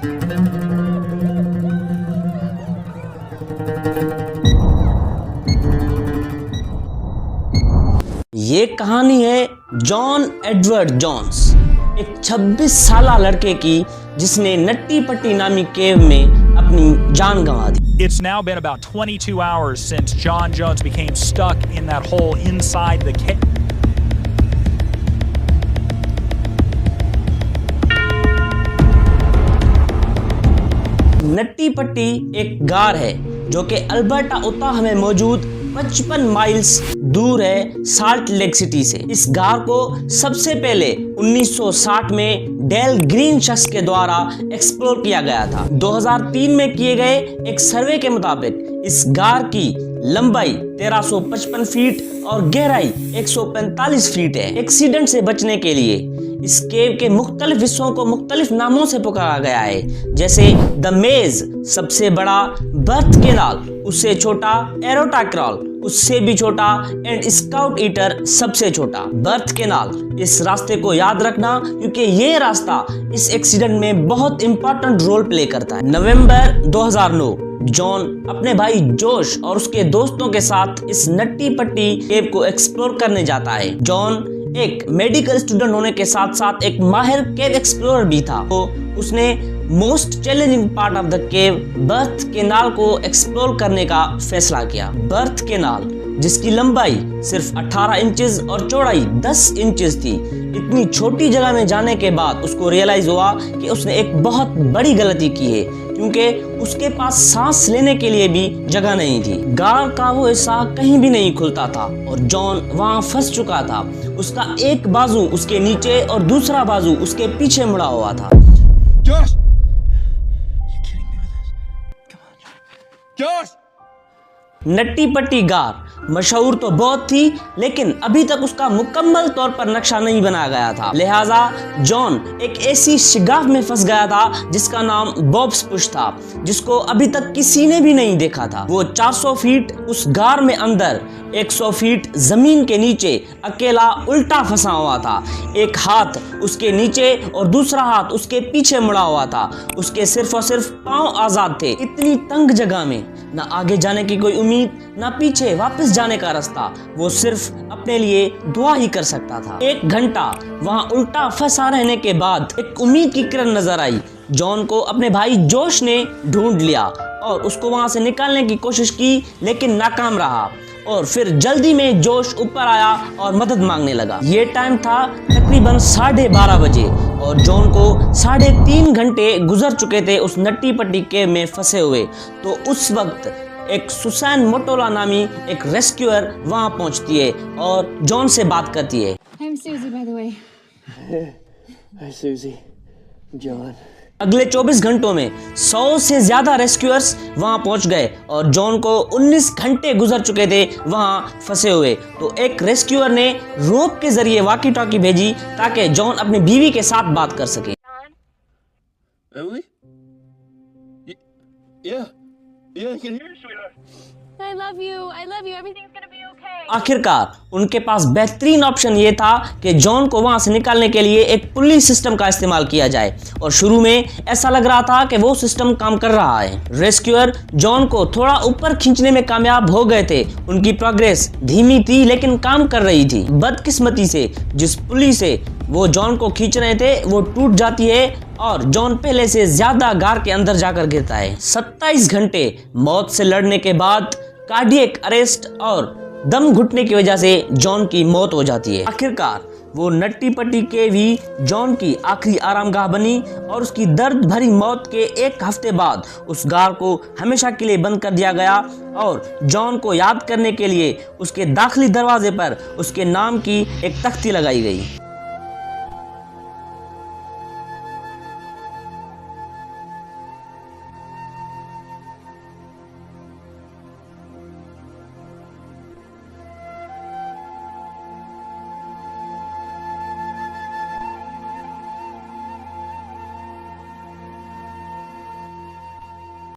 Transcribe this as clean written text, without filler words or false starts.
ये कहानी है जॉन एडवर्ड जोन्स, एक 26 साला लड़के की जिसने नट्टी पट्टी नामी केव में अपनी जान गंवा दी। It's now been about 22 hours since John Jones became stuck in that hole inside the cave. Nutty पट्टी एक गार है जो कि अल्बर्टा उताह में मौजूद 55 माइल्स दूर है साल्ट लेक सिटी से। इस गार को सबसे पहले 1960 में डेल ग्रीन शख्स के द्वारा एक्सप्लोर किया गया था। 2003 में किए गए एक सर्वे के मुताबिक इस गार की लंबाई 1355 फीट और गहराई 145 फीट है। एक्सीडेंट से बचने के लिए इस केव के मुख्तलिफ हिस्सों को मुख्तलिफ नामों से पुकारा गया है, जैसे द मेज सबसे बड़ा, बर्थ केनाल उससे छोटा, एरोटा क्रॉल उससे भी छोटा एंड स्काउट ईटर सबसे छोटा। बर्थ केनाल, इस रास्ते को याद रखना क्योंकि ये रास्ता इस एक्सीडेंट में बहुत इंपॉर्टेंट रोल प्ले करता है। नवंबर 2009 जॉन अपने भाई जोश और उसके दोस्तों के साथ इस नट्टी पट्टी केव को एक्सप्लोर करने जाता है। जॉन एक मेडिकल स्टूडेंट होने के साथ साथ एक माहिर केव एक्सप्लोरर भी था, तो उसने most challenging part of the cave birth canal को एक्सप्लोर करने का फैसला किया। बर्थ केनाल जिसकी लंबाई सिर्फ 18 इंचेस और चौड़ाई 10 इंचेस थी। इतनी छोटी जगह में जाने के बाद उसको रियलाइज हुआ कि उसने एक बहुत बड़ी गलती की है, क्योंकि उसके पास सांस लेने के लिए भी जगह नहीं थी। गार का वो हिस्सा कहीं भी नहीं खुलता था और जॉन वहां फंस चुका था। उसका एक बाजू उसके नीचे और दूसरा बाजू उसके पीछे मुड़ा हुआ था। Josh! You're kidding me with this? Come on, Josh! Nutty पट्टी गार मशहूर तो बहुत थी, लेकिन अभी तक उसका मुकम्मल तौर पर नक्शा नहीं बनाया गया था। लिहाजा जॉन एक ऐसी शिगाफ में फंस गया था जिसका नाम बॉब्स पुश था, जिसको अभी तक किसी ने भी नहीं देखा था। वो 400 फीट उस गार में अंदर, 100 फीट जमीन के नीचे अकेला उल्टा फंसा हुआ था। एक हाथ उसके नीचे और दूसरा हाथ उसके पीछे मुड़ा हुआ था। उसके सिर्फ और सिर्फ पांव आजाद थे। इतनी तंग जगह में ना आगे जाने की कोई उम्मीद, ना पीछे वापस जाने का रास्ता। वो सिर्फ अपने लिए दुआ ही कर सकता था। 1 घंटा वहां उल्टा फंसा रहने के बाद एक उम्मीद की किरण नजर आई। जॉन को अपने भाई जोश ने ढूंढ लिया और उसको वहां से निकालने की कोशिश की, लेकिन नाकाम रहा। और फिर जल्दी में जोश ऊपर आया और मदद मांगने लगा। ये टाइम था तकरीबन 12:30 बजे और जॉन को 3.5 घंटे गुजर चुके थे उस नट्टी पट्टी केव में फंसे हुए। तो उस वक्त एक सुसैन मोटोला नामी एक रेस्क्यूअर वहां पहुंचती है और जॉन से बात करती है। I'm Susie, by the way. Hi, Susie. John. अगले 24 घंटों में 100 से ज्यादा रेस्क्यूअर्स वहां पहुंच गए और जॉन को 19 घंटे गुजर चुके थे वहां फंसे हुए। तो एक रेस्क्यूअर ने रोप के जरिए वॉकी टॉकी भेजी ताकि जॉन अपनी बीवी के साथ बात कर सके। Emily? Yeah. Yeah, I can hear you, sweetheart. I love you. I love you. Everything's gonna be okay. आखिरकार उनके पास बेहतरीन ऑप्शन ये था कि जॉन को वहां से निकालने के लिए एक पुली सिस्टम का इस्तेमाल किया जाए और शुरू में ऐसा लग रहा था कि वो सिस्टम काम कर रहा है। रेस्क्यूअर जॉन को थोड़ा ऊपर खींचने में कामयाब हो गए थे। उनकी प्रोग्रेस धीमी थी लेकिन काम कर रही थी। बदकिस्मती से जिस पुली से वो जॉन को खींच रहे थे वो टूट जाती है और जॉन पहले से ज्यादा गार के अंदर जाकर गिरता है। 27 घंटे मौत से लड़ने के बाद कार्डियक अरेस्ट और दम घुटने की वजह से जॉन की मौत हो जाती है। आखिरकार वो नट्टी पट्टी के भी जॉन की आखिरी आरामगाह बनी और उसकी दर्द भरी मौत के 1 हफ्ते बाद उस गार को हमेशा के लिए बंद कर दिया गया और जॉन को याद करने के लिए उसके दाखिली दरवाजे पर उसके नाम की एक तख्ती लगाई गई।